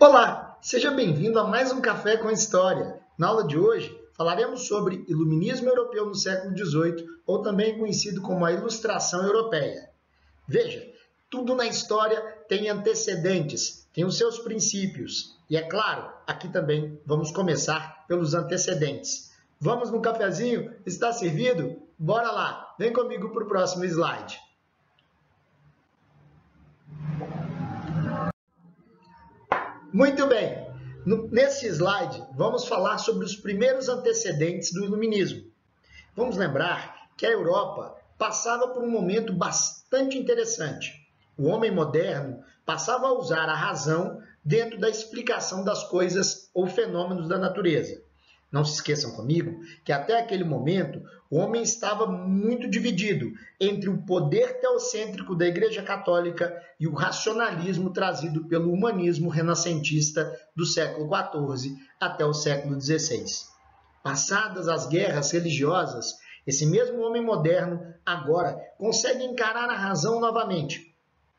Olá, seja bem-vindo a mais um Café com História. Na aula de hoje, falaremos sobre Iluminismo Europeu no século XVIII, ou também conhecido como a Ilustração Europeia. Veja, tudo na história tem antecedentes, tem os seus princípios. E é claro, aqui também vamos começar pelos antecedentes. Vamos no cafezinho? Está servido? Bora lá, vem comigo para o próximo slide. Muito bem, nesse slide vamos falar sobre os primeiros antecedentes do Iluminismo. Vamos lembrar que a Europa passava por um momento bastante interessante. O homem moderno passava a usar a razão dentro da explicação das coisas ou fenômenos da natureza. Não se esqueçam comigo que até aquele momento o homem estava muito dividido entre o poder teocêntrico da Igreja Católica e o racionalismo trazido pelo humanismo renascentista do século XIV até o século XVI. Passadas as guerras religiosas, esse mesmo homem moderno agora consegue encarar a razão novamente,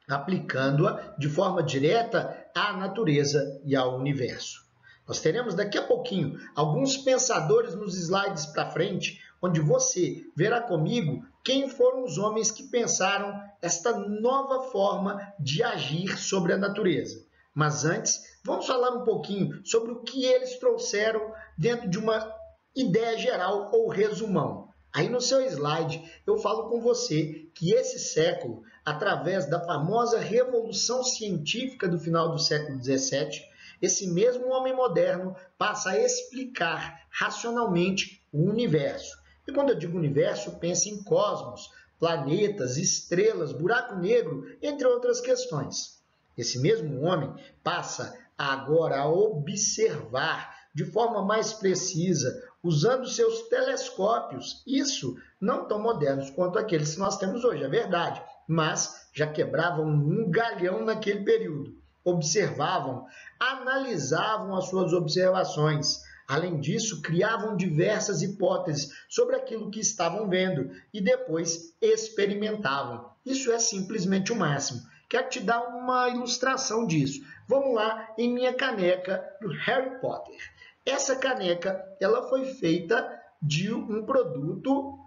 aplicando-a de forma direta à natureza e ao universo. Nós teremos daqui a pouquinho alguns pensadores nos slides para frente, onde você verá comigo quem foram os homens que pensaram esta nova forma de agir sobre a natureza. Mas antes, vamos falar um pouquinho sobre o que eles trouxeram dentro de uma ideia geral ou resumão. Aí no seu slide eu falo com você que esse século, através da famosa Revolução Científica do final do século XVII, esse mesmo homem moderno passa a explicar racionalmente o universo. E quando eu digo universo, pense em cosmos, planetas, estrelas, buraco negro, entre outras questões. Esse mesmo homem passa agora a observar de forma mais precisa, usando seus telescópios, isso não tão modernos quanto aqueles que nós temos hoje, é verdade, mas já quebravam um galhão naquele período. Observavam, analisavam as suas observações. Além disso, criavam diversas hipóteses sobre aquilo que estavam vendo e depois experimentavam. Isso é simplesmente o máximo. Quero te dar uma ilustração disso. Vamos lá em minha caneca do Harry Potter. Essa caneca ela foi feita de um produto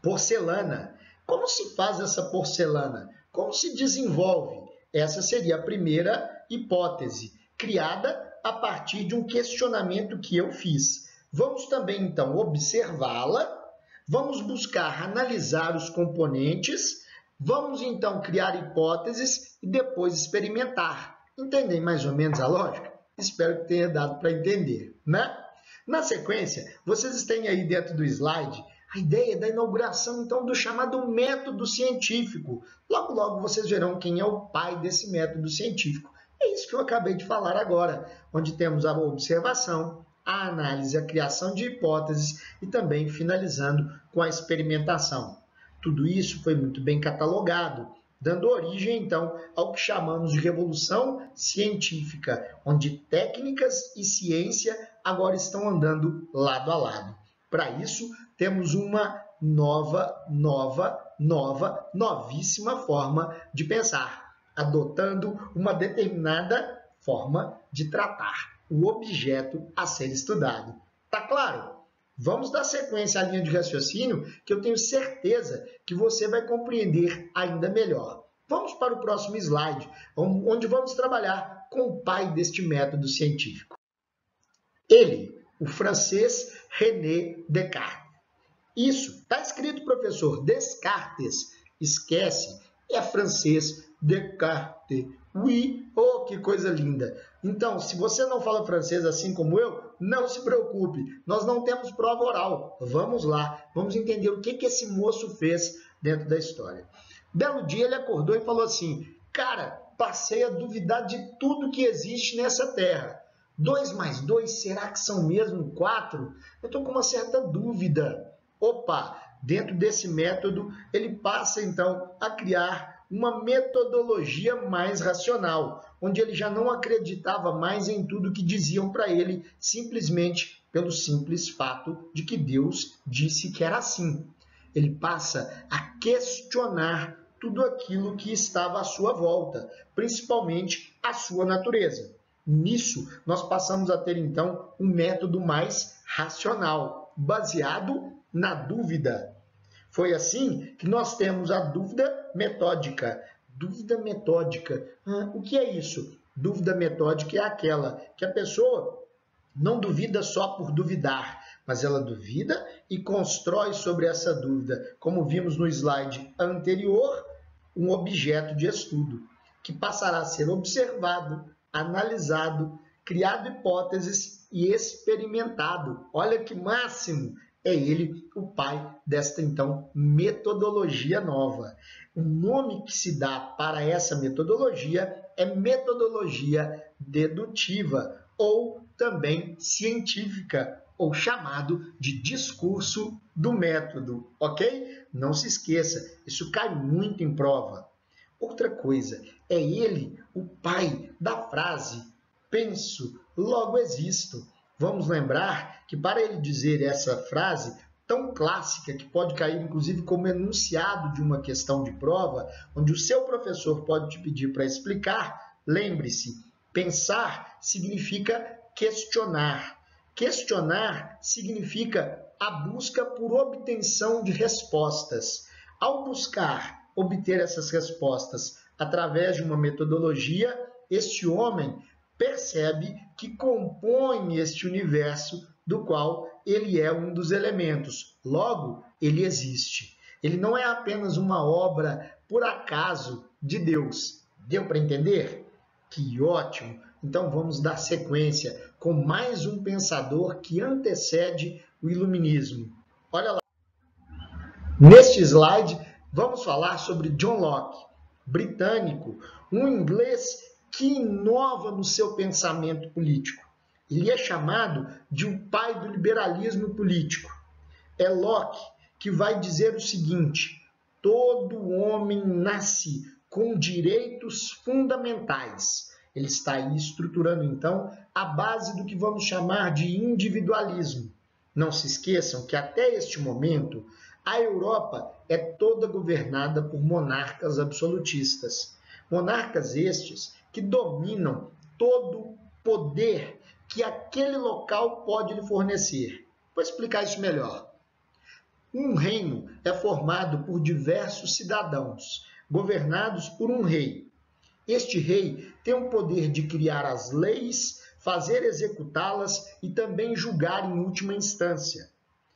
porcelana. Como se faz essa porcelana? Como se desenvolve? Essa seria a primeira hipótese, criada a partir de um questionamento que eu fiz. Vamos também, então, observá-la, vamos buscar analisar os componentes, vamos, então, criar hipóteses e depois experimentar. Entendem mais ou menos a lógica? Espero que tenha dado para entender, né? Na sequência, vocês têm aí dentro do slide a ideia da inauguração, então, do chamado método científico. Logo, logo, vocês verão quem é o pai desse método científico. É isso que eu acabei de falar agora, onde temos a observação, a análise, a criação de hipóteses e também finalizando com a experimentação. Tudo isso foi muito bem catalogado, dando origem, então, ao que chamamos de Revolução Científica, onde técnicas e ciência agora estão andando lado a lado. Para isso, temos uma novíssima forma de pensar, adotando uma determinada forma de tratar o objeto a ser estudado. Tá claro? Vamos dar sequência à linha de raciocínio, que eu tenho certeza que você vai compreender ainda melhor. Vamos para o próximo slide, onde vamos trabalhar com o pai deste método científico. Ele, o francês René Descartes. Isso, está escrito, professor, Descartes. Esquece, é francês, Descartes. Oui, oh, que coisa linda. Então, se você não fala francês assim como eu, não se preocupe, nós não temos prova oral. Vamos lá, vamos entender o que esse moço fez dentro da história. Belo dia ele acordou e falou assim, cara, passei a duvidar de tudo que existe nessa terra. 2 mais 2, será que são mesmo 4? Eu estou com uma certa dúvida. Opa, dentro desse método, ele passa então a criar uma metodologia mais racional, onde ele já não acreditava mais em tudo que diziam para ele, simplesmente pelo simples fato de que Deus disse que era assim. Ele passa a questionar tudo aquilo que estava à sua volta, principalmente a sua natureza. Nisso, nós passamos a ter, então, um método mais racional, baseado na dúvida. Foi assim que nós temos a dúvida metódica. Dúvida metódica. O que é isso? Dúvida metódica é aquela que a pessoa não duvida só por duvidar, mas ela duvida e constrói sobre essa dúvida, como vimos no slide anterior, um objeto de estudo, que passará a ser observado, analisado, criado hipóteses e experimentado. Olha que máximo! É ele o pai desta, então, metodologia nova. O nome que se dá para essa metodologia é metodologia dedutiva, ou também científica, ou chamado de discurso do método, ok? Não se esqueça, isso cai muito em prova. Outra coisa, é ele o pai da frase penso, logo existo. Vamos lembrar que para ele dizer essa frase tão clássica, que pode cair inclusive como enunciado de uma questão de prova, onde o seu professor pode te pedir para explicar, lembre-se, pensar significa questionar. Questionar significa a busca por obtenção de respostas. Ao buscar obter essas respostas através de uma metodologia, este homem percebe que compõe este universo do qual ele é um dos elementos. Logo, ele existe. Ele não é apenas uma obra por acaso de Deus. Deu para entender? Que ótimo! Então vamos dar sequência com mais um pensador que antecede o iluminismo. Olha lá. Neste slide, vamos falar sobre John Locke, britânico, um inglês que inova no seu pensamento político. Ele é chamado de o pai do liberalismo político. É Locke que vai dizer o seguinte: todo homem nasce com direitos fundamentais. Ele está aí estruturando, então, a base do que vamos chamar de individualismo. Não se esqueçam que, até este momento, a Europa é toda governada por monarcas absolutistas. Monarcas estes que dominam todo o poder que aquele local pode lhe fornecer. Vou explicar isso melhor. Um reino é formado por diversos cidadãos, governados por um rei. Este rei tem o poder de criar as leis, fazer executá-las e também julgar em última instância.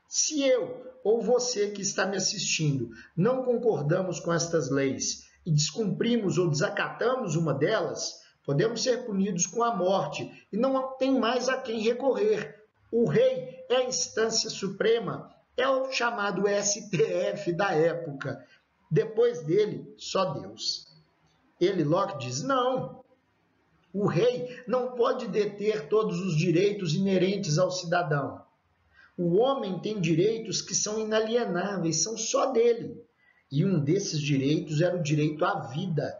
Se eu ou você que está me assistindo não concordamos com estas leis e descumprimos ou desacatamos uma delas, podemos ser punidos com a morte e não tem mais a quem recorrer. O rei é a instância suprema, é o chamado STF da época. Depois dele, só Deus. Ele, Locke, diz, não, o rei não pode deter todos os direitos inerentes ao cidadão. O homem tem direitos que são inalienáveis, são só dele. E um desses direitos era o direito à vida.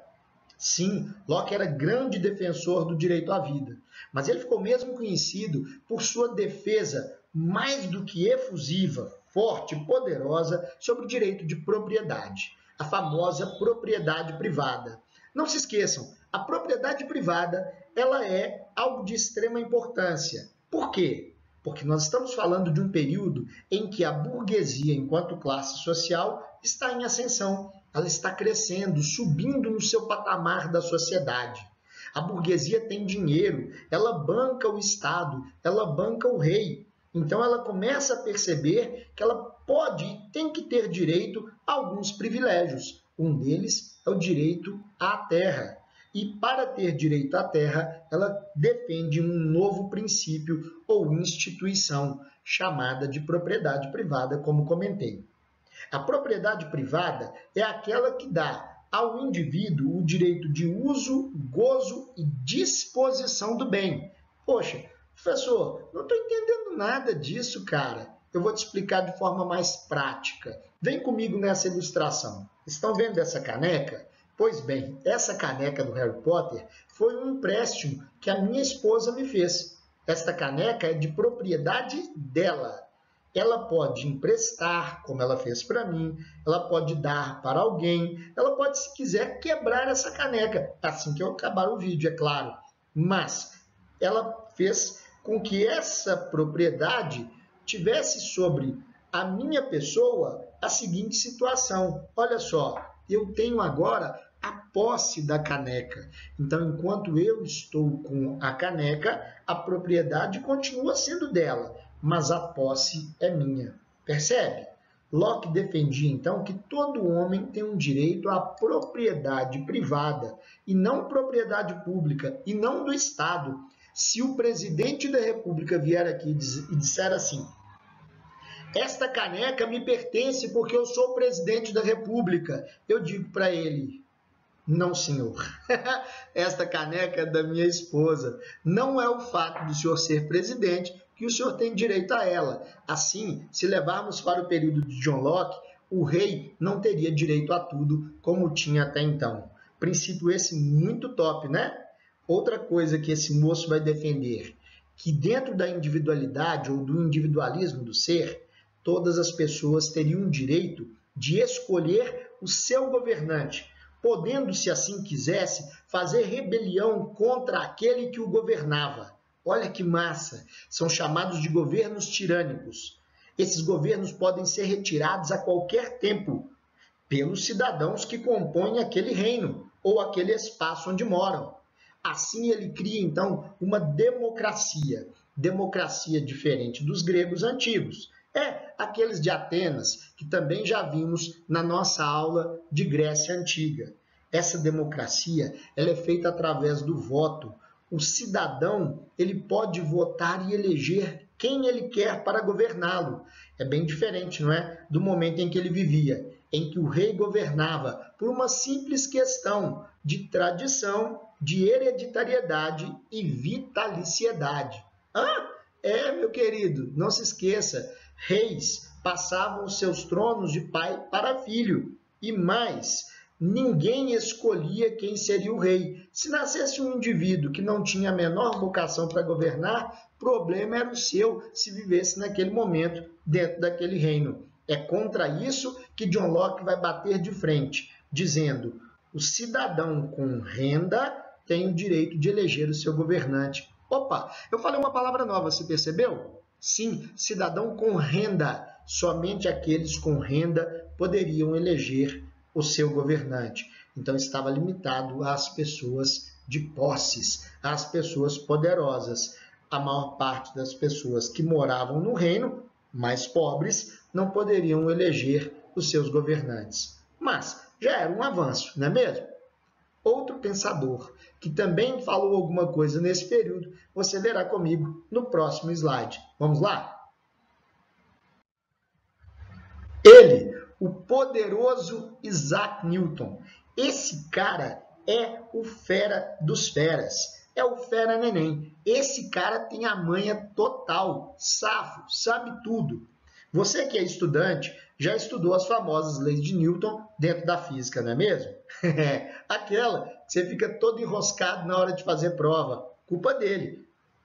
Sim, Locke era grande defensor do direito à vida, mas ele ficou mesmo conhecido por sua defesa mais do que efusiva, forte e poderosa sobre o direito de propriedade, a famosa propriedade privada. Não se esqueçam, a propriedade privada ela é algo de extrema importância. Por quê? Porque nós estamos falando de um período em que a burguesia, enquanto classe social, está em ascensão. Ela está crescendo, subindo no seu patamar da sociedade. A burguesia tem dinheiro, ela banca o Estado, ela banca o rei. Então ela começa a perceber que ela pode e tem que ter direito a alguns privilégios. Um deles é o direito à terra. E para ter direito à terra, ela defende um novo princípio ou instituição chamada de propriedade privada, como comentei. A propriedade privada é aquela que dá ao indivíduo o direito de uso, gozo e disposição do bem. Poxa, professor, não estou entendendo nada disso, cara. Eu vou te explicar de forma mais prática. Vem comigo nessa ilustração. Estão vendo essa caneca? Pois bem, essa caneca do Harry Potter foi um empréstimo que a minha esposa me fez. Esta caneca é de propriedade dela. Ela pode emprestar, como ela fez para mim, ela pode dar para alguém, ela pode, se quiser, quebrar essa caneca, assim que eu acabar o vídeo, é claro. Mas ela fez com que essa propriedade tivesse sobre a minha pessoa a seguinte situação. Olha só, eu tenho agora a posse da caneca. Então, enquanto eu estou com a caneca, a propriedade continua sendo dela, mas a posse é minha. Percebe? Locke defendia, então, que todo homem tem um direito à propriedade privada e não propriedade pública, e não do Estado. Se o presidente da República vier aqui e disser assim: esta caneca me pertence porque eu sou o presidente da República, eu digo para ele: não, senhor. Esta caneca é da minha esposa. Não é o fato do senhor ser presidente que o senhor tem direito a ela. Assim, se levarmos para o período de John Locke, o rei não teria direito a tudo como tinha até então. Princípio esse muito top, né? Outra coisa que esse moço vai defender, que dentro da individualidade ou do individualismo do ser, todas as pessoas teriam o direito de escolher o seu governante, podendo, se assim quisesse, fazer rebelião contra aquele que o governava. Olha que massa! São chamados de governos tirânicos. Esses governos podem ser retirados a qualquer tempo pelos cidadãos que compõem aquele reino ou aquele espaço onde moram. Assim ele cria, então, uma democracia. Democracia diferente dos gregos antigos. Aqueles de Atenas, que também já vimos na nossa aula de Grécia Antiga. Essa democracia ela é feita através do voto. O cidadão ele pode votar e eleger quem ele quer para governá-lo. É bem diferente, não é? Do momento em que ele vivia, em que o rei governava por uma simples questão de tradição, de hereditariedade e vitaliciedade. Meu querido, não se esqueça, reis passavam seus tronos de pai para filho. E mais, ninguém escolhia quem seria o rei. Se nascesse um indivíduo que não tinha a menor vocação para governar, problema era o seu se vivesse naquele momento dentro daquele reino. É contra isso que John Locke vai bater de frente, dizendo: o cidadão com renda tem o direito de eleger o seu governante. Opa, eu falei uma palavra nova, você percebeu? Sim, cidadão com renda. Somente aqueles com renda poderiam eleger o seu governante. Então estava limitado às pessoas de posses, às pessoas poderosas. A maior parte das pessoas que moravam no reino, mais pobres, não poderiam eleger os seus governantes. Mas já era um avanço, não é mesmo? Outro pensador que também falou alguma coisa nesse período, você verá comigo no próximo slide. Vamos lá? Ele, o poderoso Isaac Newton. Esse cara é o fera dos feras. É o fera neném. Esse cara tem a manha total, safo, sabe tudo. Você que é estudante, já estudou as famosas leis de Newton dentro da física, não é mesmo? Aquela que você fica todo enroscado na hora de fazer prova. Culpa dele.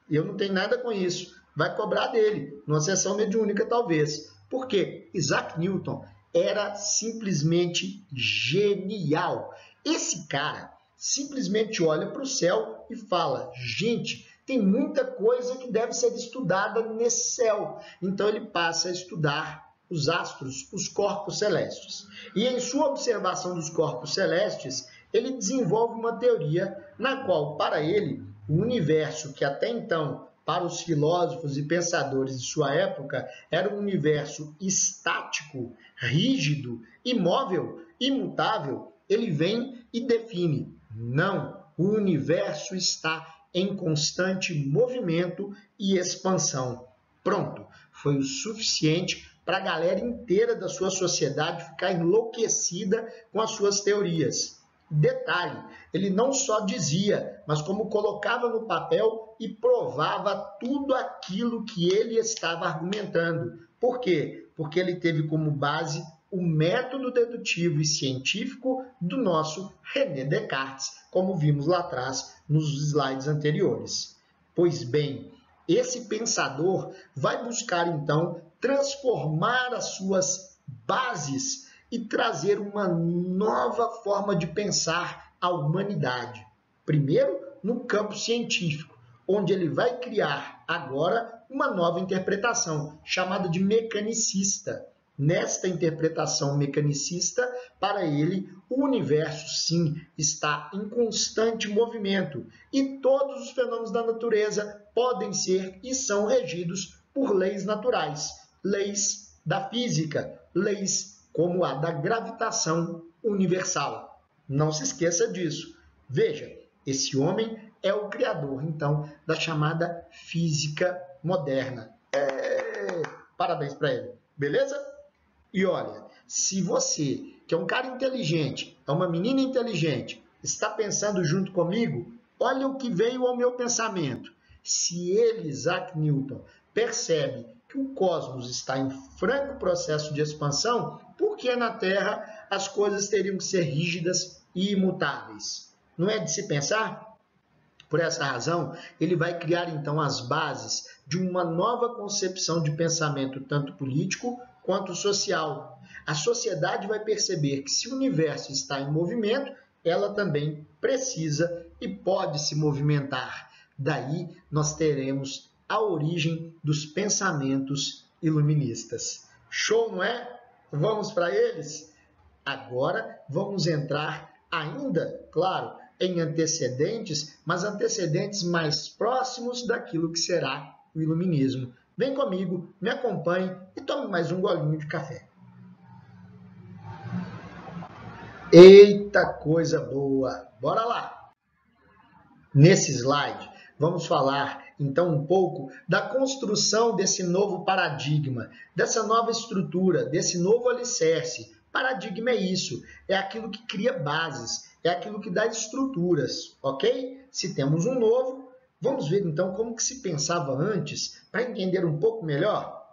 Eu não tenho nada com isso. Vai cobrar dele, numa sessão mediúnica talvez. Por quê? Isaac Newton era simplesmente genial. Esse cara simplesmente olha para o céu e fala: gente, tem muita coisa que deve ser estudada nesse céu. Então ele passa a estudar os astros, os corpos celestes. E em sua observação dos corpos celestes, ele desenvolve uma teoria na qual, para ele, o universo que até então, para os filósofos e pensadores de sua época, era um universo estático, rígido, imóvel, imutável, ele vem e define: não, o universo está em constante movimento e expansão. Pronto, foi o suficiente para a galera inteira da sua sociedade ficar enlouquecida com as suas teorias. Detalhe, ele não só dizia, mas como colocava no papel e provava tudo aquilo que ele estava argumentando. Por quê? Porque ele teve como base o método dedutivo e científico do nosso René Descartes, como vimos lá atrás nos slides anteriores. Pois bem, esse pensador vai buscar então transformar as suas bases e trazer uma nova forma de pensar a humanidade. Primeiro, no campo científico, onde ele vai criar agora uma nova interpretação, chamada de mecanicista. Nesta interpretação mecanicista, para ele, o universo, sim, está em constante movimento e todos os fenômenos da natureza podem ser e são regidos por leis naturais, leis da física, leis como a da gravitação universal. Não se esqueça disso. Veja, esse homem é o criador, então, da chamada física moderna. Parabéns para ele, beleza? E olha, se você, que é um cara inteligente, é uma menina inteligente, está pensando junto comigo, olha o que veio ao meu pensamento. Se ele, Isaac Newton, percebe que o cosmos está em franco processo de expansão, por que na Terra as coisas teriam que ser rígidas e imutáveis? Não é de se pensar? Por essa razão, ele vai criar então as bases de uma nova concepção de pensamento, tanto político quanto social. A sociedade vai perceber que se o universo está em movimento, ela também precisa e pode se movimentar. Daí nós teremos a origem dos pensamentos iluministas. Show, não é? Vamos para eles? Agora vamos entrar ainda, claro, em antecedentes, mas antecedentes mais próximos daquilo que será o iluminismo. Vem comigo, me acompanhe e tome mais um golinho de café. Eita coisa boa! Bora lá! Nesse slide, vamos falar então um pouco da construção desse novo paradigma, dessa nova estrutura, desse novo alicerce. Paradigma é isso, é aquilo que cria bases, é aquilo que dá estruturas, ok? Se temos um novo, vamos ver então como que se pensava antes, para entender um pouco melhor.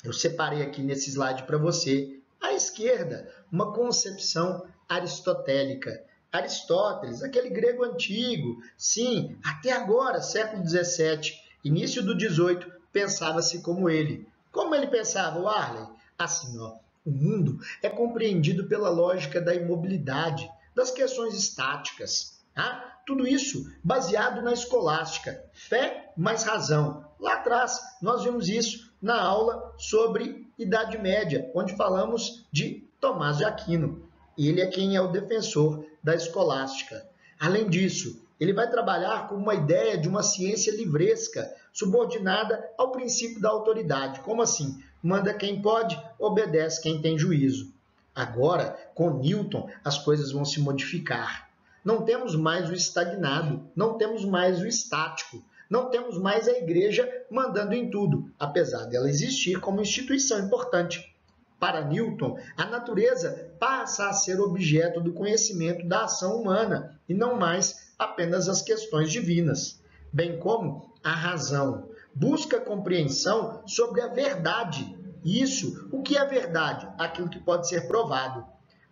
Eu separei aqui nesse slide para você, à esquerda, uma concepção aristotélica. Aristóteles, aquele grego antigo, sim, até agora, século XVII, início do XVIII, pensava-se como ele. Como ele pensava, Warley? Assim, ó, o mundo é compreendido pela lógica da imobilidade, das questões estáticas. Tá? Tudo isso baseado na escolástica, fé mais razão. Lá atrás, nós vimos isso na aula sobre Idade Média, onde falamos de Tomás de Aquino. Ele é quem é o defensor da escolástica. Além disso, ele vai trabalhar com uma ideia de uma ciência livresca, subordinada ao princípio da autoridade. Como assim? Manda quem pode, obedece quem tem juízo. Agora, com Newton, as coisas vão se modificar. Não temos mais o estagnado, não temos mais o estático, não temos mais a igreja mandando em tudo, apesar dela existir como instituição importante. Para Newton, a natureza passa a ser objeto do conhecimento da ação humana e não mais apenas as questões divinas, bem como a razão. Busca compreensão sobre a verdade. Isso, o que é verdade? Aquilo que pode ser provado.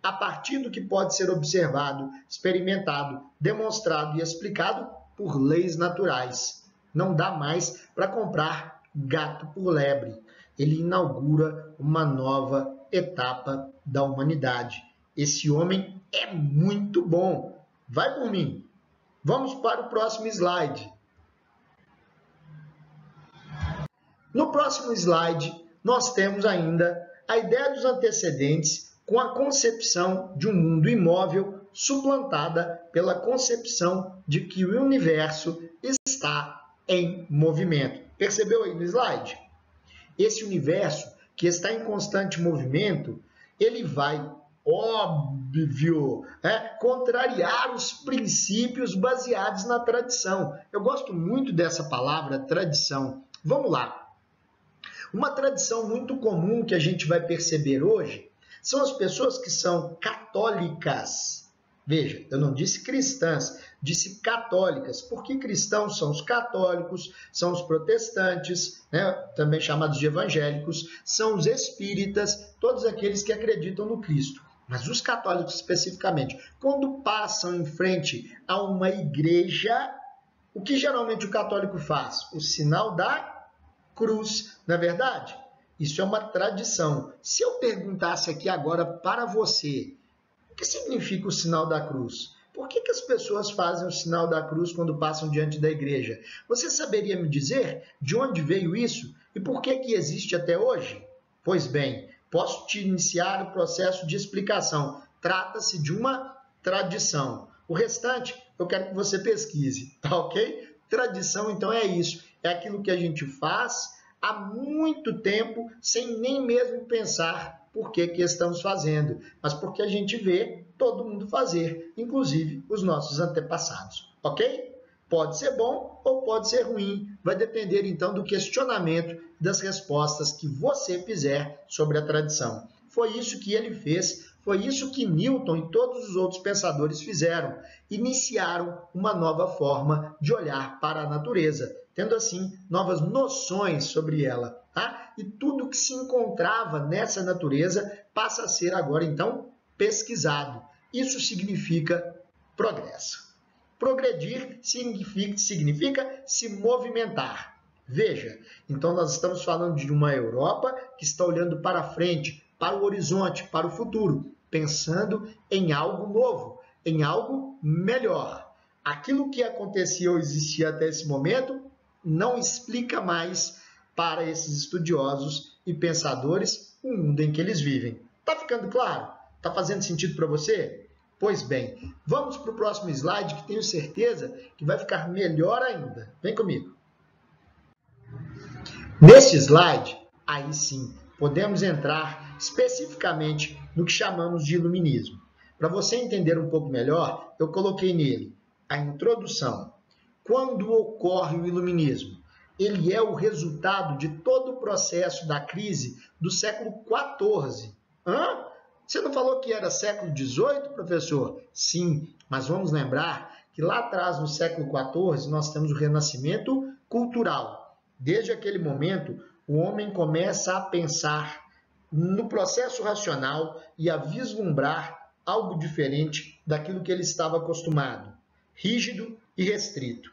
A partir do que pode ser observado, experimentado, demonstrado e explicado por leis naturais. Não dá mais para comprar gato por lebre. Ele inaugura uma nova etapa da humanidade. Esse homem é muito bom. Vai por mim. Vamos para o próximo slide. No próximo slide, nós temos ainda a ideia dos antecedentes com a concepção de um mundo imóvel suplantada pela concepção de que o universo está em movimento. Percebeu aí no slide? Esse universo que está em constante movimento, ele vai, óbvio, contrariar os princípios baseados na tradição. Eu gosto muito dessa palavra, tradição. Vamos lá. Uma tradição muito comum que a gente vai perceber hoje são as pessoas que são católicas. Veja, eu não disse cristãs, disse católicas, porque cristãos são os católicos, são os protestantes, também chamados de evangélicos, são os espíritas, todos aqueles que acreditam no Cristo. Mas os católicos especificamente, quando passam em frente a uma igreja, o que geralmente o católico faz? O sinal da cruz, não é verdade? Isso é uma tradição. Se eu perguntasse aqui agora para você, o que significa o sinal da cruz? Por que as pessoas fazem o sinal da cruz quando passam diante da igreja? Você saberia me dizer de onde veio isso e por que existe até hoje? Pois bem, posso te iniciar o processo de explicação. Trata-se de uma tradição. O restante eu quero que você pesquise, tá ok? Tradição, então, é isso. É aquilo que a gente faz há muito tempo, sem nem mesmo pensar por que estamos fazendo, mas porque a gente vê todo mundo fazer, inclusive os nossos antepassados, ok? Pode ser bom ou pode ser ruim, vai depender então do questionamento, das respostas que você fizer sobre a tradição. Foi isso que ele fez, foi isso que Newton e todos os outros pensadores fizeram. Iniciaram uma nova forma de olhar para a natureza, tendo assim novas noções sobre ela, tá? E tudo que se encontrava nessa natureza passa a ser agora então pesquisado. Isso significa progresso. Progredir significa se movimentar. Veja, então nós estamos falando de uma Europa que está olhando para frente, para o horizonte, para o futuro, pensando em algo novo, em algo melhor. Aquilo que acontecia ou existia até esse momento não explica mais para esses estudiosos e pensadores o mundo em que eles vivem. Está ficando claro? Está fazendo sentido para você? Pois bem, vamos para o próximo slide que tenho certeza que vai ficar melhor ainda. Vem comigo. Neste slide, aí sim, podemos entrar especificamente no que chamamos de iluminismo. Para você entender um pouco melhor, eu coloquei nele a introdução. Quando ocorre o iluminismo? Ele é o resultado de todo o processo da crise do século XIV. Hã? Você não falou que era século XVIII, professor? Sim, mas vamos lembrar que lá atrás, no século XIV, nós temos o renascimento cultural. Desde aquele momento, o homem começa a pensar no processo racional e a vislumbrar algo diferente daquilo que ele estava acostumado, rígido e restrito.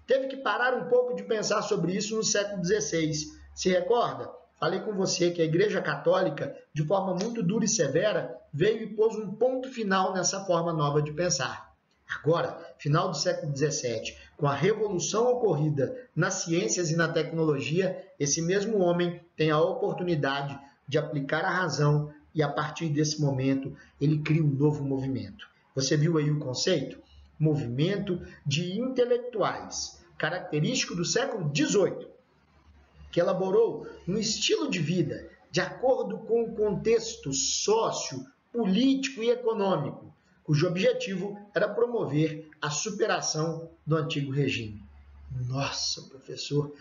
Teve que parar um pouco de pensar sobre isso no século XVI. Se recorda? Falei com você que a Igreja Católica, de forma muito dura e severa, veio e pôs um ponto final nessa forma nova de pensar. Agora, final do século XVII, com a revolução ocorrida nas ciências e na tecnologia, esse mesmo homem tem a oportunidade de aplicar a razão e, a partir desse momento, ele cria um novo movimento. Você viu aí o conceito? Movimento de intelectuais, característico do século XVIII, que elaborou um estilo de vida de acordo com o contexto sócio, político e econômico, cujo objetivo era promover a superação do antigo regime. Nossa, professor,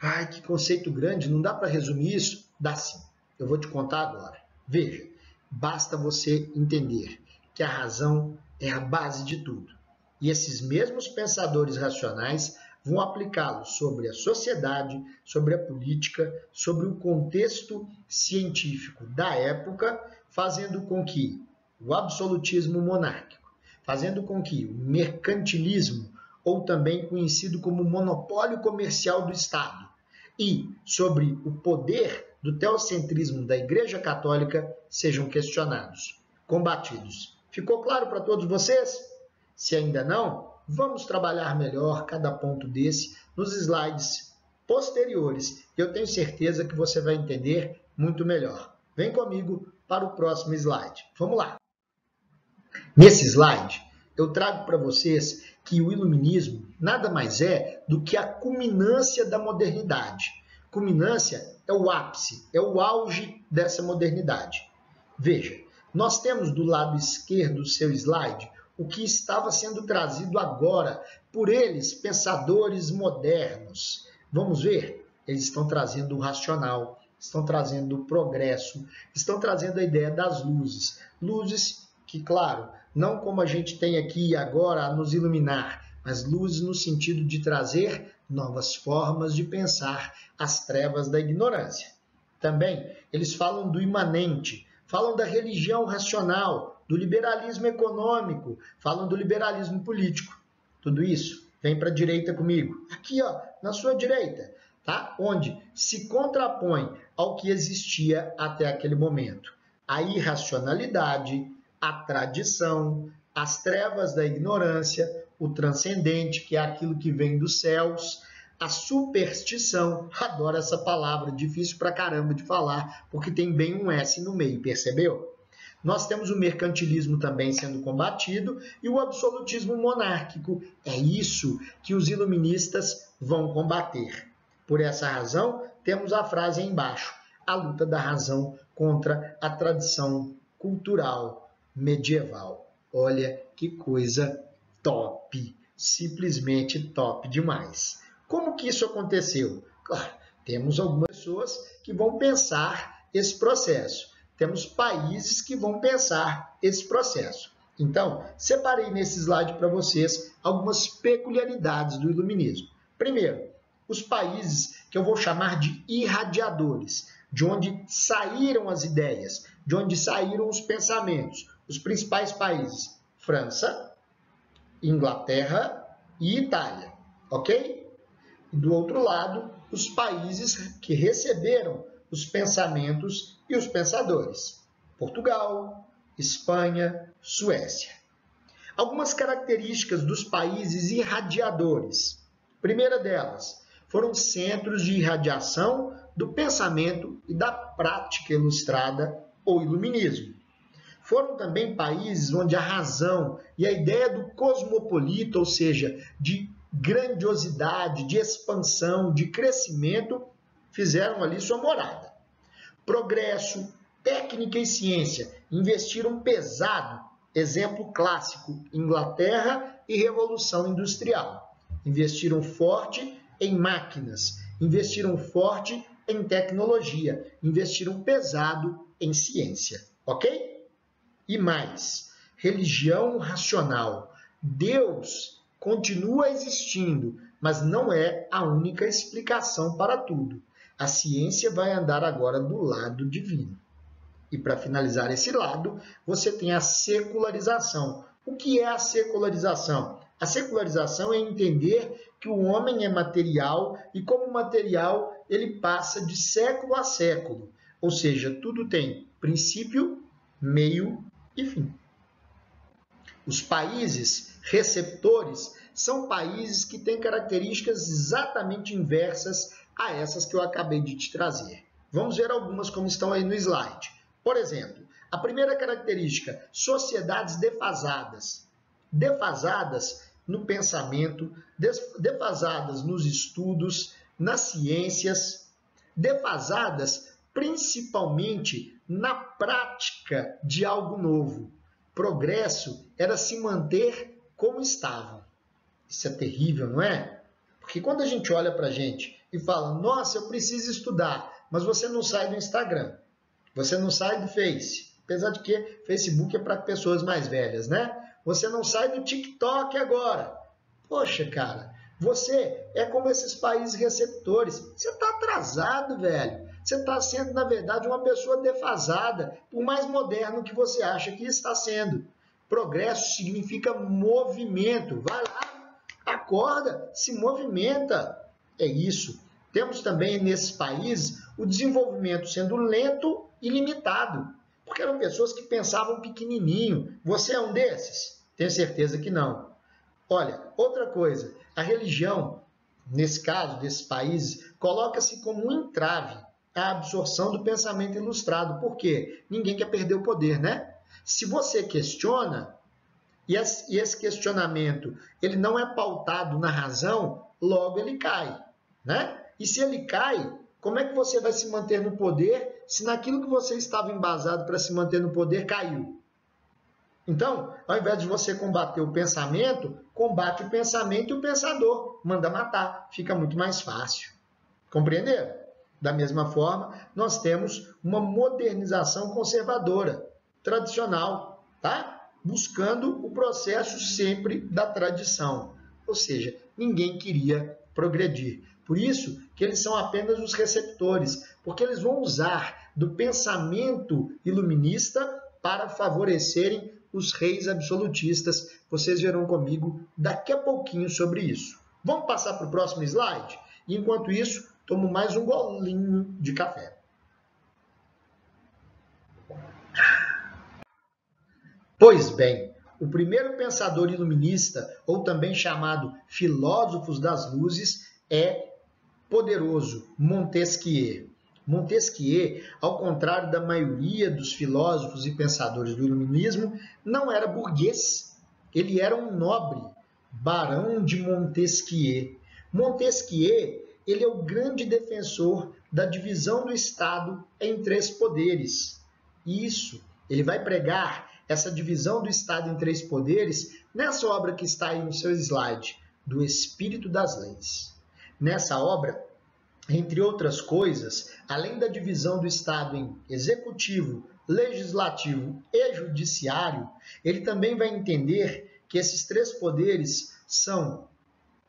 ai, que conceito grande, não dá para resumir isso? Dá sim, eu vou te contar agora. Veja, basta você entender que a razão é a base de tudo. E esses mesmos pensadores racionais vão aplicá-lo sobre a sociedade, sobre a política, sobre o contexto científico da época, fazendo com que o absolutismo monárquico, fazendo com que o mercantilismo, ou também conhecido como monopólio comercial do Estado, e sobre o poder do teocentrismo da Igreja Católica sejam questionados, combatidos. Ficou claro para todos vocês? Se ainda não, vamos trabalhar melhor cada ponto desse nos slides posteriores. Eu tenho certeza que você vai entender muito melhor. Vem comigo para o próximo slide. Vamos lá. Nesse slide, eu trago para vocês que o iluminismo nada mais é do que a culminância da modernidade. Culminância é o ápice, é o auge dessa modernidade. Veja, nós temos do lado esquerdo do seu slide o que estava sendo trazido agora por eles, pensadores modernos. Vamos ver? Eles estão trazendo o racional, estão trazendo o progresso, estão trazendo a ideia das luzes. Luzes que, claro, não como a gente tem aqui agora a nos iluminar, mas luzes no sentido de trazer novas formas de pensar as trevas da ignorância. Também, eles falam do imanente, falam da religião racional, do liberalismo econômico, falam do liberalismo político. Tudo isso vem para a direita comigo. Aqui, ó, na sua direita, tá? Onde se contrapõe ao que existia até aquele momento. A irracionalidade, a tradição, as trevas da ignorância, o transcendente, que é aquilo que vem dos céus, a superstição, adoro essa palavra, difícil pra caramba de falar, porque tem bem um S no meio, percebeu? Nós temos o mercantilismo também sendo combatido e o absolutismo monárquico. É isso que os iluministas vão combater. Por essa razão, temos a frase aí embaixo, a luta da razão contra a tradição cultural medieval. Olha que coisa top, simplesmente top demais. Como que isso aconteceu? Claro, temos algumas pessoas que vão pensar esse processo. Temos países que vão pensar esse processo. Então, separei nesse slide para vocês algumas peculiaridades do iluminismo. Primeiro, os países que eu vou chamar de irradiadores, de onde saíram as ideias, de onde saíram os pensamentos. Os principais países, França, Inglaterra e Itália, ok? E do outro lado, os países que receberam os pensamentos e os pensadores, Portugal, Espanha, Suécia. Algumas características dos países irradiadores. Primeira delas, foram centros de irradiação do pensamento e da prática ilustrada ou iluminismo. Foram também países onde a razão e a ideia do cosmopolita, ou seja, de grandiosidade, de expansão, de crescimento, fizeram ali sua morada. Progresso, técnica e ciência investiram pesado. Exemplo clássico, Inglaterra e Revolução Industrial. Investiram forte em máquinas, investiram forte em tecnologia, investiram pesado em ciência, ok? E mais, religião racional. Deus continua existindo, mas não é a única explicação para tudo. A ciência vai andar agora do lado divino. E para finalizar esse lado, você tem a secularização. O que é a secularização? A secularização é entender que o homem é material e, como material, ele passa de século a século. Ou seja, tudo tem princípio, meio e fim. Os países receptores são países que têm características exatamente inversas a essas que eu acabei de te trazer. Vamos ver algumas como estão aí no slide. Por exemplo, a primeira característica, sociedades defasadas. Defasadas no pensamento, defasadas nos estudos, nas ciências, defasadas principalmente na prática de algo novo. Progresso era se manter como estavam. Isso é terrível, não é? Porque quando a gente olha para a gente e fala, nossa, eu preciso estudar, mas você não sai do Instagram, você não sai do Face, apesar de que Facebook é para pessoas mais velhas, né? Você não sai do TikTok agora. Poxa, cara, você é como esses países receptores. Você está atrasado, velho. Você está sendo, na verdade, uma pessoa defasada, por mais moderno que você acha que está sendo. Progresso significa movimento. Vai lá, acorda, se movimenta. É isso. Temos também, nesses países, o desenvolvimento sendo lento e limitado. Porque eram pessoas que pensavam pequenininho. Você é um desses? Tenho certeza que não. Olha, outra coisa, a religião, nesse caso, desses países, coloca-se como um entrave à absorção do pensamento ilustrado. Por quê? Ninguém quer perder o poder, né? Se você questiona, e esse questionamento ele não é pautado na razão, logo ele cai, né? E se ele cai, como é que você vai se manter no poder se naquilo que você estava embasado para se manter no poder caiu? Então, ao invés de você combater o pensamento, combate o pensamento e o pensador manda matar. Fica muito mais fácil. Compreenderam? Da mesma forma, nós temos uma modernização conservadora, tradicional, tá? Buscando o processo sempre da tradição. Ou seja, ninguém queria progredir. Por isso que eles são apenas os receptores, porque eles vão usar do pensamento iluminista para favorecerem os reis absolutistas. Vocês verão comigo daqui a pouquinho sobre isso. Vamos passar para o próximo slide? E, enquanto isso, tomo mais um golinho de café. Pois bem, o primeiro pensador iluminista, ou também chamado filósofos das luzes, é poderoso, Montesquieu. Montesquieu, ao contrário da maioria dos filósofos e pensadores do iluminismo, não era burguês. Ele era um nobre, Barão de Montesquieu. Montesquieu, ele é o grande defensor da divisão do Estado em 3 poderes. Isso, ele vai pregar essa divisão do Estado em 3 poderes nessa obra que está aí no seu slide, do Espírito das Leis. Nessa obra, entre outras coisas, além da divisão do Estado em executivo, legislativo e judiciário, ele também vai entender que esses 3 poderes são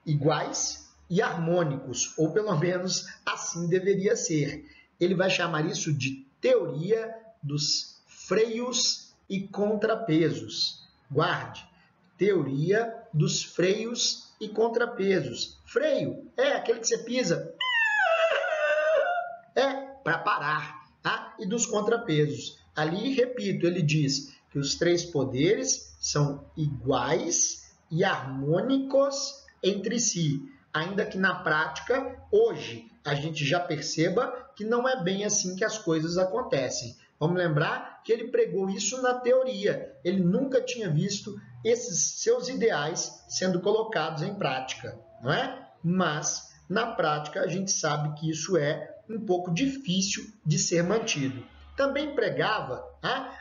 iguais e harmônicos, ou pelo menos assim deveria ser. Ele vai chamar isso de teoria dos freios e contrapesos. Guarde, teoria dos freios e contrapesos. Freio é aquele que você pisa, para parar, tá? E dos contrapesos. Ali, repito, ele diz que os 3 poderes são iguais e harmônicos entre si, ainda que na prática, hoje, a gente já perceba que não é bem assim que as coisas acontecem. Vamos lembrar que ele pregou isso na teoria, ele nunca tinha visto esses seus ideais sendo colocados em prática, não é? Mas, na prática, a gente sabe que isso é um pouco difícil de ser mantido. Também pregava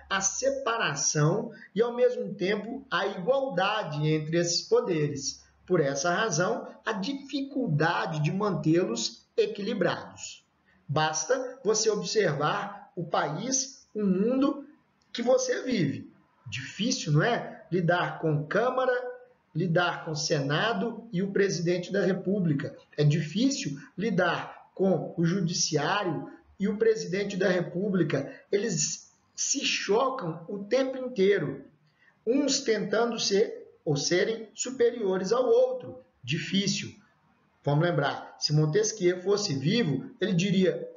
a separação e, ao mesmo tempo, a igualdade entre esses poderes. Por essa razão, a dificuldade de mantê-los equilibrados. Basta você observar o país, o mundo que você vive. Difícil, não é? Lidar com Câmara, lidar com Senado e o presidente da República. É difícil lidar com o Judiciário e o presidente da República. Eles se chocam o tempo inteiro, uns tentando ser ou serem superiores ao outro. Difícil. Vamos lembrar, se Montesquieu fosse vivo, ele diria,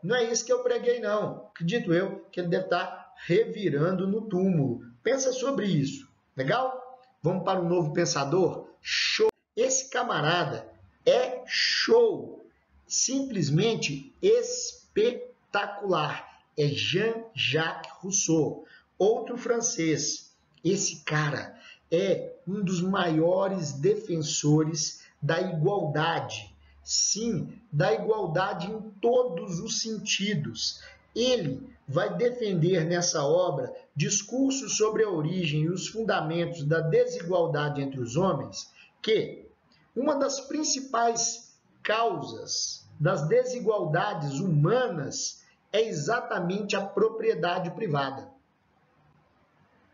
não é isso que eu preguei não. Acredito eu que ele deve estar revirando no túmulo. Pensa sobre isso. Legal? Vamos para um novo pensador? Show! Esse camarada é show! Simplesmente espetacular. É Jean-Jacques Rousseau, outro francês. Esse cara é um dos maiores defensores da igualdade. Sim, da igualdade em todos os sentidos. Ele vai defender nessa obra discursos sobre a origem e os fundamentos da desigualdade entre os homens, que uma das principais causas das desigualdades humanas é exatamente a propriedade privada.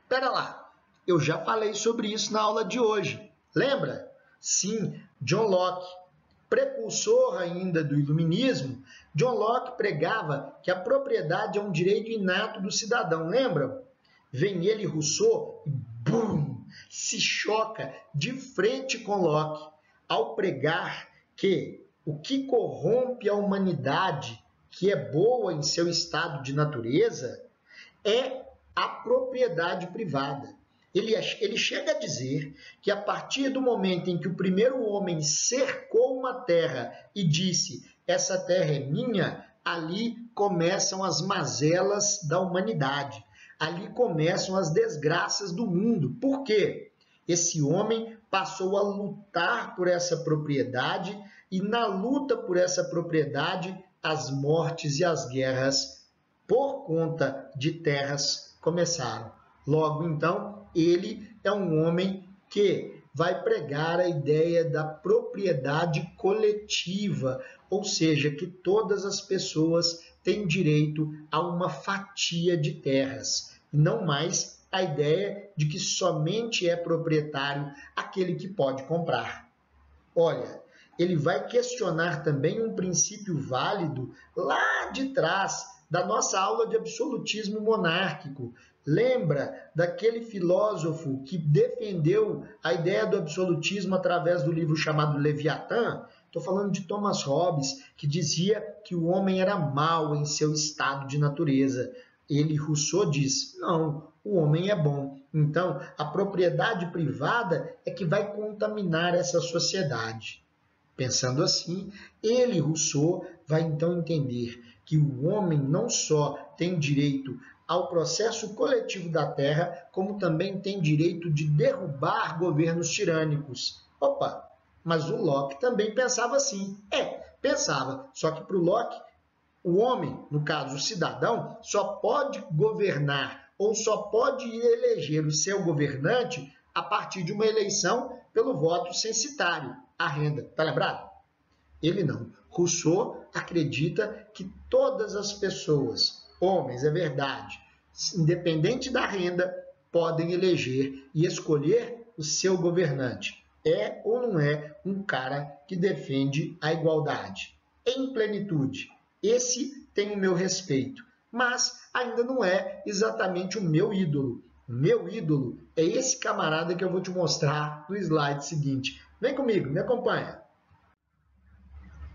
Espera lá, eu já falei sobre isso na aula de hoje. Lembra? Sim, John Locke, precursor ainda do iluminismo, John Locke pregava que a propriedade é um direito inato do cidadão. Lembram? Vem ele, Rousseau, e bum, se choca de frente com Locke ao pregar que o que corrompe a humanidade, que é boa em seu estado de natureza, é a propriedade privada. Ele chega a dizer que a partir do momento em que o primeiro homem cercou uma terra e disse, essa terra é minha, ali começam as mazelas da humanidade. Ali começam as desgraças do mundo. Por quê? Esse homem passou a lutar por essa propriedade e na luta por essa propriedade, as mortes e as guerras por conta de terras começaram. Logo, então, ele é um homem que vai pregar a ideia da propriedade coletiva, ou seja, que todas as pessoas têm direito a uma fatia de terras, e não mais a ideia de que somente é proprietário aquele que pode comprar. Olha, ele vai questionar também um princípio válido lá de trás da nossa aula de absolutismo monárquico. Lembra daquele filósofo que defendeu a ideia do absolutismo através do livro chamado Leviatã? Estou falando de Thomas Hobbes, que dizia que o homem era mau em seu estado de natureza. Ele, Rousseau, diz, não, o homem é bom. Então, a propriedade privada é que vai contaminar essa sociedade. Pensando assim, ele, Rousseau, vai então entender que o homem não só tem direito ao processo coletivo da terra, como também tem direito de derrubar governos tirânicos. Opa, mas o Locke também pensava assim. Pensava, só que para o Locke, o homem, no caso o cidadão, só pode governar ou só pode eleger o seu governante a partir de uma eleição pelo voto censitário, a renda. Está lembrado? Ele não. Rousseau acredita que todas as pessoas, homens, é verdade, independente da renda, podem eleger e escolher o seu governante. É ou não é um cara que defende a igualdade? Em plenitude. Esse tem o meu respeito, mas ainda não é exatamente o meu ídolo. O meu ídolo é esse camarada que eu vou te mostrar no slide seguinte. Vem comigo, me acompanha.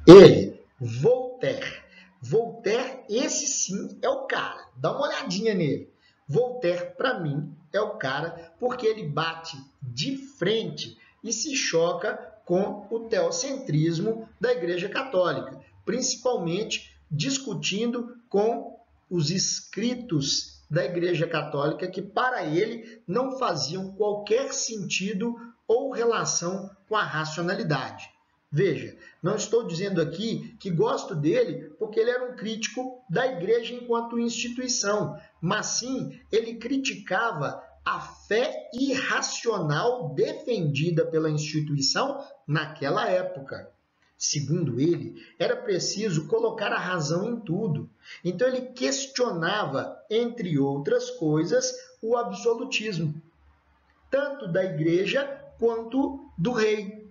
Ele, Voltaire. Voltaire, esse sim é o cara. Dá uma olhadinha nele. Voltaire, para mim, é o cara porque ele bate de frente e se choca com o teocentrismo da Igreja Católica, principalmente discutindo com os escritos da Igreja Católica que, para ele, não faziam qualquer sentido ou relação com a racionalidade. Veja, não estou dizendo aqui que gosto dele porque ele era um crítico da igreja enquanto instituição, mas sim ele criticava a fé irracional defendida pela instituição naquela época. Segundo ele, era preciso colocar a razão em tudo. Então ele questionava, entre outras coisas, o absolutismo, tanto da igreja quanto do rei.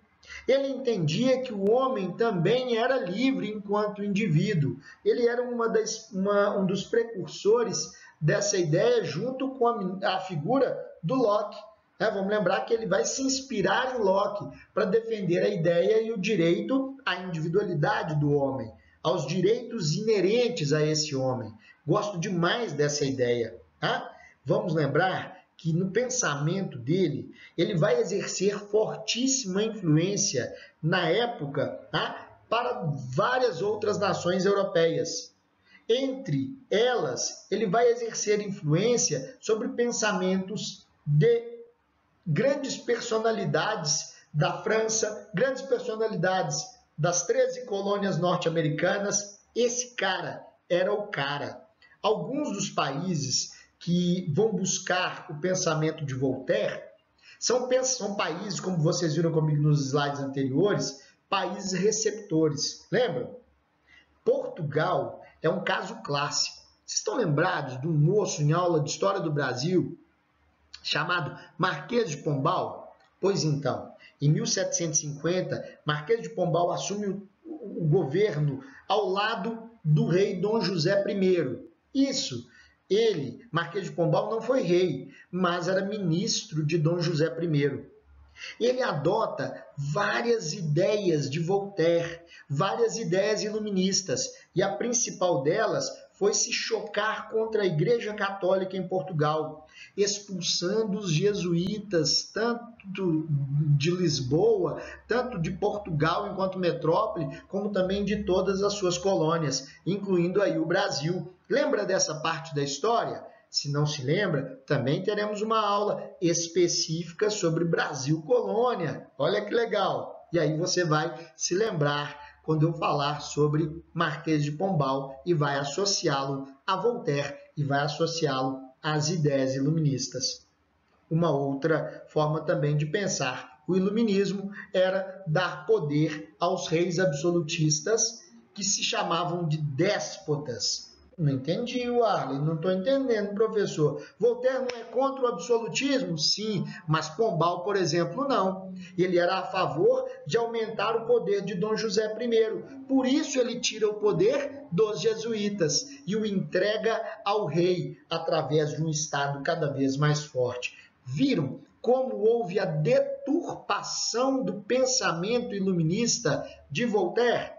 Ele entendia que o homem também era livre enquanto indivíduo. Ele era um dos precursores dessa ideia junto com a figura do Locke. Vamos lembrar que ele vai se inspirar em Locke para defender a ideia e o direito à individualidade do homem, aos direitos inerentes a esse homem. Gosto demais dessa ideia. Vamos lembrar que no pensamento dele, ele vai exercer fortíssima influência na época para várias outras nações europeias. Entre elas, ele vai exercer influência sobre pensamentos de grandes personalidades da França, grandes personalidades das 13 colônias norte-americanas. Esse cara era o cara. Alguns dos países que vão buscar o pensamento de Voltaire são países, como vocês viram comigo nos slides anteriores, países receptores. Lembram? Portugal é um caso clássico. Vocês estão lembrados de um moço em aula de História do Brasil chamado Marquês de Pombal? Pois então, em 1750, Marquês de Pombal assume o governo ao lado do rei Dom José I. Isso. Ele, Marquês de Pombal, não foi rei, mas era ministro de Dom José I. Ele adota várias ideias de Voltaire, várias ideias iluministas, e a principal delas foi se chocar contra a Igreja Católica em Portugal, expulsando os jesuítas, tanto de Lisboa, tanto de Portugal enquanto metrópole, como também de todas as suas colônias, incluindo aí o Brasil. Lembra dessa parte da história? Se não se lembra, também teremos uma aula específica sobre Brasil colônia. Olha que legal! E aí você vai se lembrar quando eu falar sobre Marquês de Pombal e vai associá-lo a Voltaire e vai associá-lo às ideias iluministas. Uma outra forma também de pensar o iluminismo era dar poder aos reis absolutistas que se chamavam de déspotas. Não entendi, Arlen, não estou entendendo, professor. Voltaire não é contra o absolutismo? Sim, mas Pombal, por exemplo, não. Ele era a favor de aumentar o poder de Dom José I. Por isso ele tira o poder dos jesuítas e o entrega ao rei através de um Estado cada vez mais forte. Viram como houve a deturpação do pensamento iluminista de Voltaire?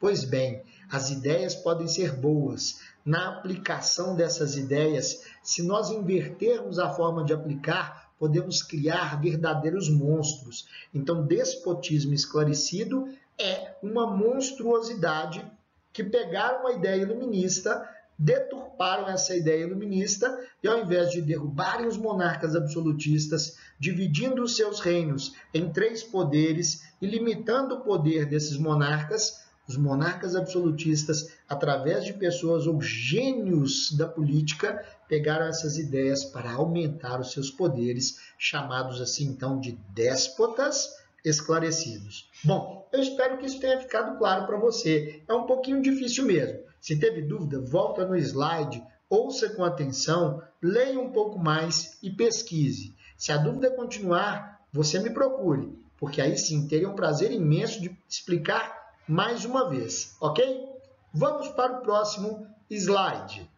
Pois bem, as ideias podem ser boas, na aplicação dessas ideias, se nós invertermos a forma de aplicar, podemos criar verdadeiros monstros. Então, despotismo esclarecido é uma monstruosidade que pegaram a ideia iluminista, deturparam essa ideia iluminista e, ao invés de derrubarem os monarcas absolutistas, dividindo os seus reinos em 3 poderes e limitando o poder desses monarcas, os monarcas absolutistas, através de pessoas ou gênios da política, pegaram essas ideias para aumentar os seus poderes, chamados assim então de déspotas esclarecidos. Bom, eu espero que isso tenha ficado claro para você. É um pouquinho difícil mesmo. Se teve dúvida, volta no slide, ouça com atenção, leia um pouco mais e pesquise. Se a dúvida continuar, você me procure, porque aí sim terei um prazer imenso de explicar mais uma vez, ok? Vamos para o próximo slide.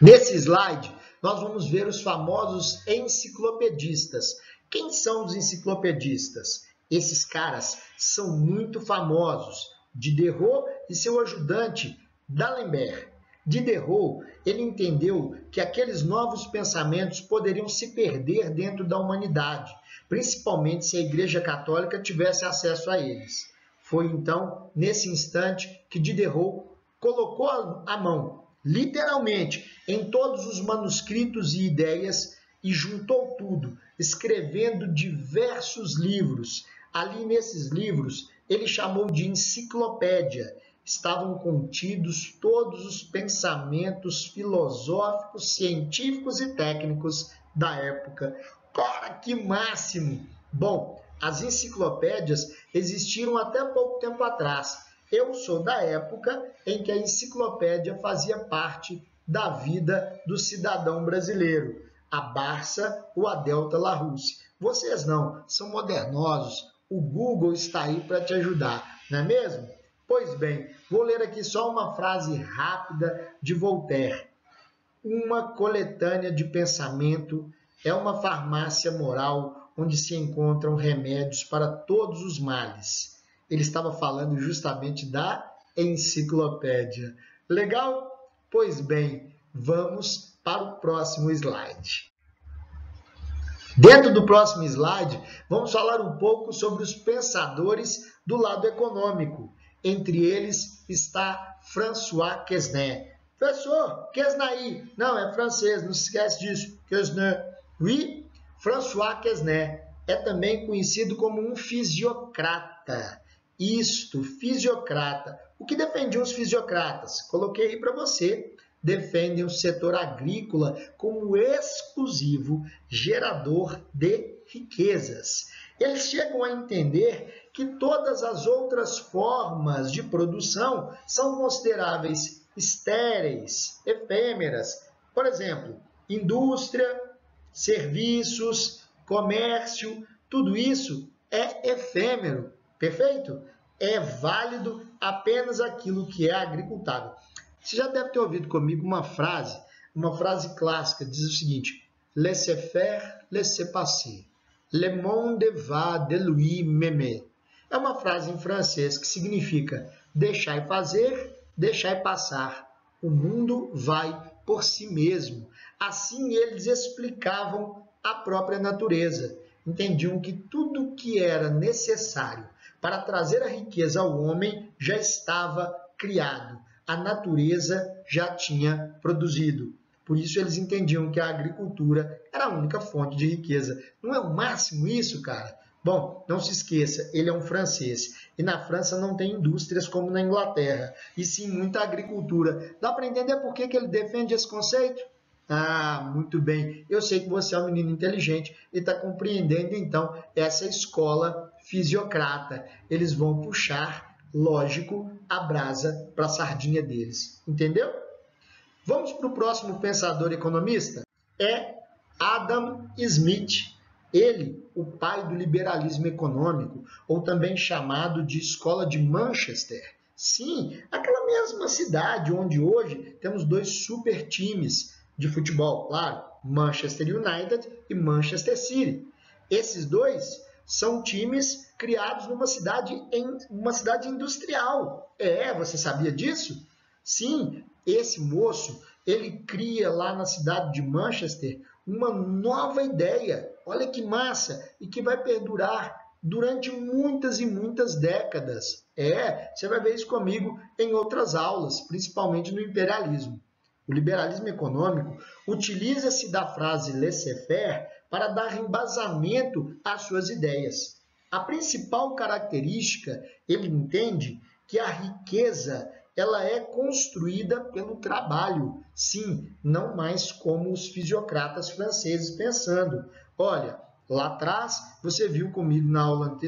Nesse slide, nós vamos ver os famosos enciclopedistas. Quem são os enciclopedistas? Esses caras são muito famosos. Diderot e seu ajudante, D'Alembert. Diderot, ele entendeu que aqueles novos pensamentos poderiam se perder dentro da humanidade, principalmente se a Igreja Católica tivesse acesso a eles. Foi então, nesse instante, que Diderot colocou a mão, literalmente, em todos os manuscritos e ideias e juntou tudo, escrevendo diversos livros. Ali nesses livros, ele chamou de enciclopédia. Estavam contidos todos os pensamentos filosóficos, científicos e técnicos da época. Cara, que máximo! Bom, as enciclopédias existiram até pouco tempo atrás. Eu sou da época em que a enciclopédia fazia parte da vida do cidadão brasileiro. A Barça ou a Delta Larousse. Vocês não, são modernosos. O Google está aí para te ajudar, não é mesmo? Pois bem, vou ler aqui só uma frase rápida de Voltaire. Uma coletânea de pensamento é uma farmácia moral onde se encontram remédios para todos os males. Ele estava falando justamente da enciclopédia. Legal? Pois bem, vamos para o próximo slide. Dentro do próximo slide, vamos falar um pouco sobre os pensadores do lado econômico. Entre eles está François Quesnay. Professor, Quesnay. Não, é francês, não se esquece disso. Quesnay. Oui, François Quesnay é também conhecido como um fisiocrata. Isto, fisiocrata. O que defendiam os fisiocratas? Coloquei aí para você. Defendem o setor agrícola como exclusivo gerador de riquezas. Eles chegam a entender que todas as outras formas de produção são consideráveis estéreis, efêmeras. Por exemplo, indústria, serviços, comércio, tudo isso é efêmero, perfeito? É válido apenas aquilo que é agricultável. Você já deve ter ouvido comigo uma frase clássica, diz o seguinte: laissez faire, laissez passer. Le monde va de lui-même. É uma frase em francês que significa deixai fazer, deixai passar. O mundo vai por si mesmo. Assim eles explicavam a própria natureza. Entendiam que tudo o que era necessário para trazer a riqueza ao homem já estava criado. A natureza já tinha produzido. Por isso eles entendiam que a agricultura era a única fonte de riqueza. Não é o máximo isso, cara? Bom, não se esqueça, ele é um francês. E na França não tem indústrias como na Inglaterra, e sim muita agricultura. Dá para entender por que ele defende esse conceito? Ah, muito bem. Eu sei que você é um menino inteligente e está compreendendo, então, essa escola fisiocrata. Eles vão puxar, lógico, a brasa para a sardinha deles. Entendeu? Vamos para o próximo pensador economista? É Adam Smith. Ele, o pai do liberalismo econômico, ou também chamado de Escola de Manchester. Sim, aquela mesma cidade onde hoje temos 2 super times de futebol, claro, Manchester United e Manchester City. Esses 2 são times criados numa cidade industrial. Você sabia disso? Sim, esse moço, ele cria lá na cidade de Manchester uma nova ideia, olha que massa, e que vai perdurar durante muitas e muitas décadas. Você vai ver isso comigo em outras aulas, principalmente no imperialismo. O liberalismo econômico utiliza-se da frase laissez-faire para dar embasamento às suas ideias. A principal característica, ele entende que a riqueza ela é construída pelo trabalho. Sim, não mais como os fisiocratas franceses pensando. Olha, lá atrás, você viu comigo na aula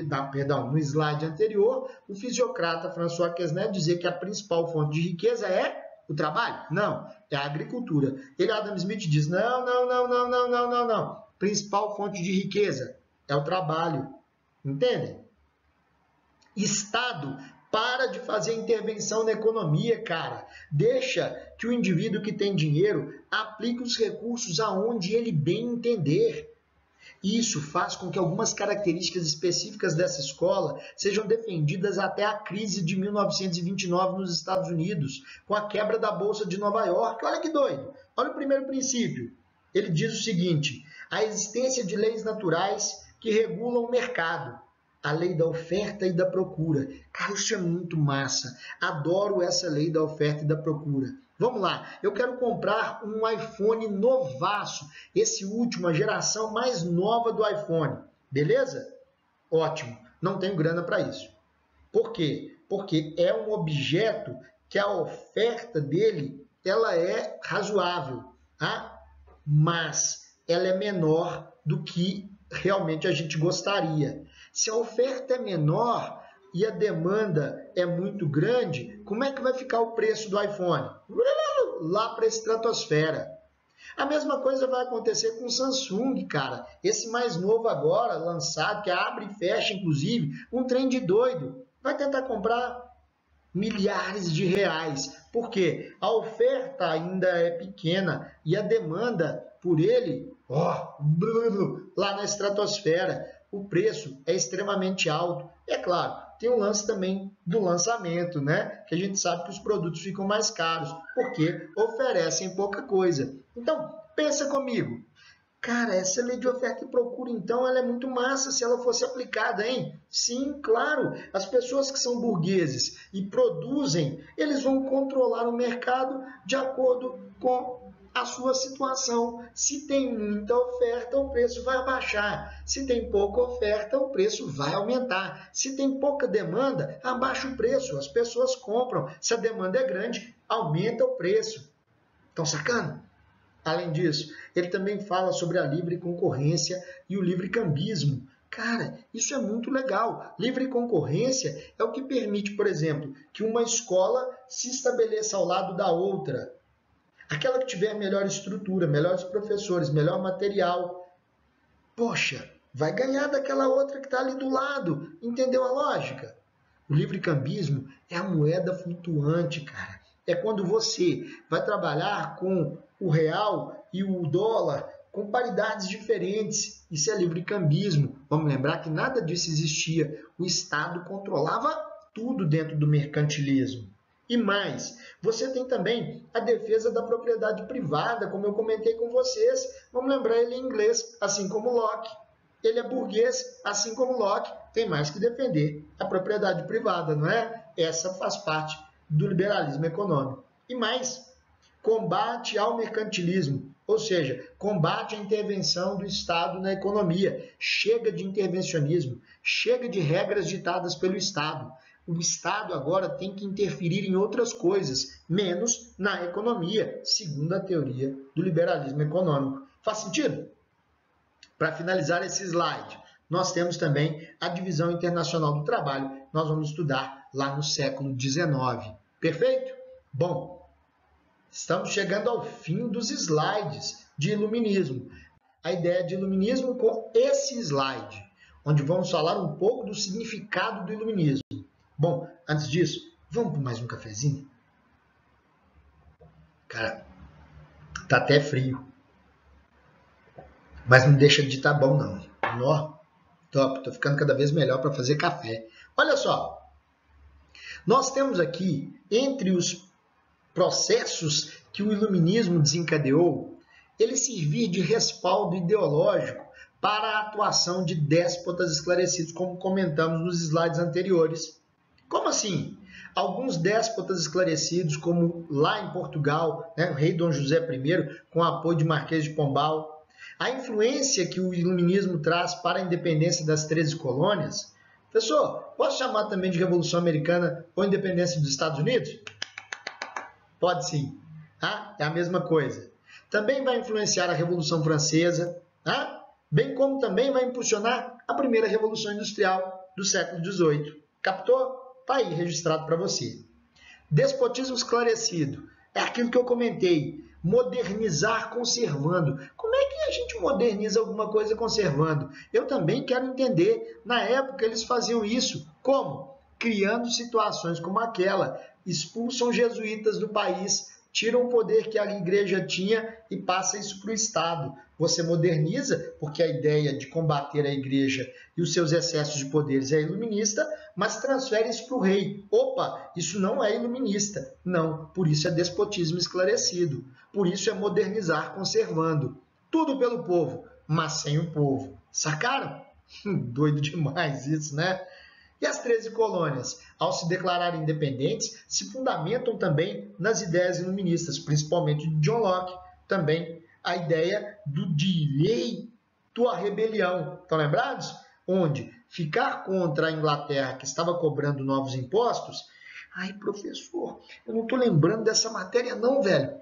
no slide anterior, o fisiocrata François Quesnel dizer que a principal fonte de riqueza é o trabalho? Não, é a agricultura. Adam Smith diz, não. Principal fonte de riqueza é o trabalho. Entendem? Estado, para de fazer intervenção na economia, cara. Deixa que o indivíduo que tem dinheiro aplique os recursos aonde ele bem entender. Isso faz com que algumas características específicas dessa escola sejam defendidas até a crise de 1929 nos Estados Unidos, com a quebra da Bolsa de Nova York. Olha que doido! Olha o primeiro princípio. Ele diz o seguinte, a existência de leis naturais que regulam o mercado. A lei da oferta e da procura. Cara, isso é muito massa. Adoro essa lei da oferta e da procura. Vamos lá, eu quero comprar um iPhone novaço, esse último, a geração mais nova do iPhone. Beleza? Ótimo, não tenho grana para isso. Por quê? Porque é um objeto que a oferta dele ela é razoável, tá? Mas ela é menor do que realmente a gente gostaria. Se a oferta é menor e a demanda é muito grande, como é que vai ficar o preço do iPhone? Lá para a estratosfera. A mesma coisa vai acontecer com o Samsung, cara. Esse mais novo agora, lançado, que abre e fecha, inclusive, um trem de doido. Vai tentar comprar milhares de reais. Por quê? A oferta ainda é pequena e a demanda por ele, lá na estratosfera. O preço é extremamente alto. É claro, tem o lance também do lançamento, né? Que a gente sabe que os produtos ficam mais caros, porque oferecem pouca coisa. Então, pensa comigo. Cara, essa lei de oferta e procura, então, ela é muito massa se ela fosse aplicada, hein? Sim, claro. As pessoas que são burgueses e produzem, eles vão controlar o mercado de acordo com a sua situação. Se tem muita oferta, o preço vai baixar. Se tem pouca oferta, o preço vai aumentar. Se tem pouca demanda, abaixa o preço, as pessoas compram. Se a demanda é grande, aumenta o preço. Estão sacando? Além disso, ele também fala sobre a livre concorrência e o livre cambismo. Cara, isso é muito legal. Livre concorrência é o que permite, por exemplo, que uma escola se estabeleça ao lado da outra. Aquela que tiver melhor estrutura, melhores professores, melhor material, poxa, vai ganhar daquela outra que está ali do lado. Entendeu a lógica? O livre-cambismo é a moeda flutuante, cara. É quando você vai trabalhar com o real e o dólar com paridades diferentes. Isso é livre-cambismo. Vamos lembrar que nada disso existia. O Estado controlava tudo dentro do mercantilismo. E mais, você tem também a defesa da propriedade privada, como eu comentei com vocês. Vamos lembrar ele em inglês, assim como Locke. Ele é burguês, assim como Locke, tem mais que defender a propriedade privada, não é? Essa faz parte do liberalismo econômico. E mais, combate ao mercantilismo, ou seja, combate à intervenção do Estado na economia. Chega de intervencionismo, chega de regras ditadas pelo Estado. O Estado agora tem que interferir em outras coisas, menos na economia, segundo a teoria do liberalismo econômico. Faz sentido? Para finalizar esse slide, nós temos também a divisão internacional do trabalho. Nós vamos estudar lá no século XIX. Perfeito? Bom, estamos chegando ao fim dos slides de iluminismo. A ideia de iluminismo com esse slide, onde vamos falar um pouco do significado do iluminismo. Bom, antes disso, vamos por mais um cafezinho? Cara, tá até frio. Mas não deixa de estar bom, não. Ó, top, tô ficando cada vez melhor para fazer café. Olha só, nós temos aqui, entre os processos que o iluminismo desencadeou? Ele servir de respaldo ideológico para a atuação de déspotas esclarecidos, como comentamos nos slides anteriores. Como assim? Alguns déspotas esclarecidos, como lá em Portugal, né, o rei Dom José I, com o apoio de Marquês de Pombal, a influência que o iluminismo traz para a independência das 13 colônias. Professor, posso chamar também de Revolução Americana ou independência dos Estados Unidos? Pode sim. Tá? É a mesma coisa. Também vai influenciar a Revolução Francesa, tá? Bem como também vai impulsionar a primeira Revolução Industrial do século XVIII. Captou? Está aí registrado para você. Despotismo esclarecido. É aquilo que eu comentei. Modernizar conservando. Como é que a gente moderniza alguma coisa conservando? Eu também quero entender. Na época eles faziam isso. Como? Criando situações como aquela. Expulsam jesuítas do país, tiram o poder que a igreja tinha e passa isso para o Estado. Você moderniza, porque a ideia de combater a igreja e os seus excessos de poderes é iluminista, mas transfere isso para o rei. Opa, isso não é iluminista. Não, por isso é despotismo esclarecido. Por isso é modernizar conservando. Tudo pelo povo, mas sem o povo. Sacaram? Doido demais isso, né? E as 13 colônias, ao se declararem independentes, se fundamentam também nas ideias iluministas, principalmente de John Locke, também a ideia do direito à rebelião. Estão lembrados? Onde ficar contra a Inglaterra, que estava cobrando novos impostos. Ai, professor, eu não estou lembrando dessa matéria não, velho.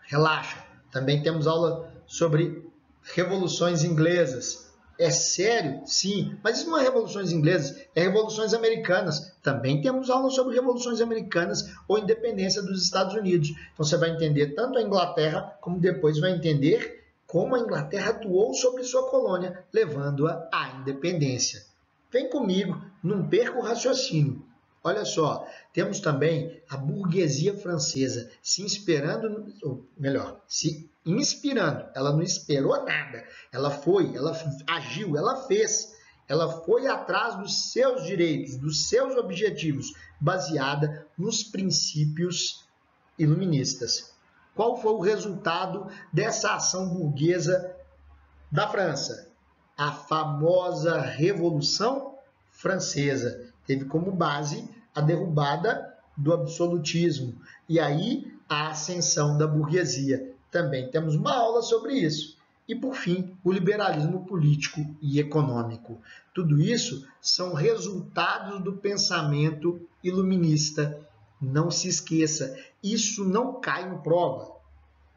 Relaxa, também temos aula sobre revoluções inglesas. É sério? Sim, mas isso não é revoluções inglesas, é revoluções americanas. Também temos aula sobre revoluções americanas ou independência dos Estados Unidos. Então você vai entender tanto a Inglaterra, como depois vai entender como a Inglaterra atuou sobre sua colônia, levando-a à independência. Vem comigo, não perca o raciocínio. Olha só, temos também a burguesia francesa se inspirando, ou melhor, se inspirando. Ela não esperou nada. Ela foi, ela agiu, ela fez. Ela foi atrás dos seus direitos, dos seus objetivos, baseada nos princípios iluministas. Qual foi o resultado dessa ação burguesa da França? A famosa Revolução Francesa. Teve como base a derrubada do absolutismo e aí a ascensão da burguesia. Também temos uma aula sobre isso. E, por fim, o liberalismo político e econômico. Tudo isso são resultados do pensamento iluminista. Não se esqueça, isso não cai em prova.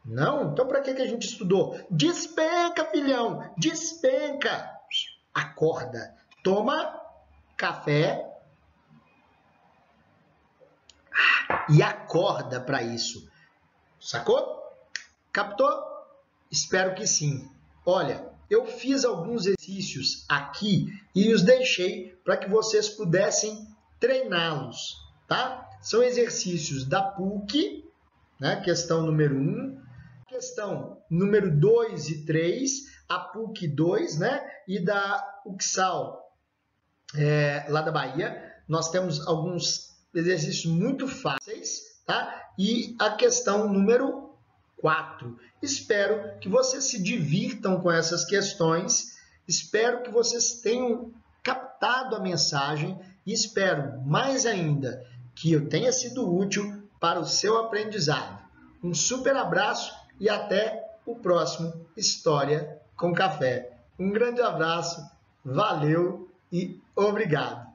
Não? Então, para que a gente estudou? Despenca, filhão! Despenca! Acorda. Toma café e acorda para isso. Sacou? Captou? Espero que sim. Olha, eu fiz alguns exercícios aqui e os deixei para que vocês pudessem treiná-los, tá? São exercícios da PUC, né? Questão número 1, questão número 2 e 3, a PUC 2, né? E da UXAL, lá da Bahia. Nós temos alguns exercícios muito fáceis, tá? E a questão número 4. Espero que vocês se divirtam com essas questões, espero que vocês tenham captado a mensagem e espero, mais ainda, que eu tenha sido útil para o seu aprendizado. Um super abraço e até o próximo História com Café. Um grande abraço, valeu e obrigado!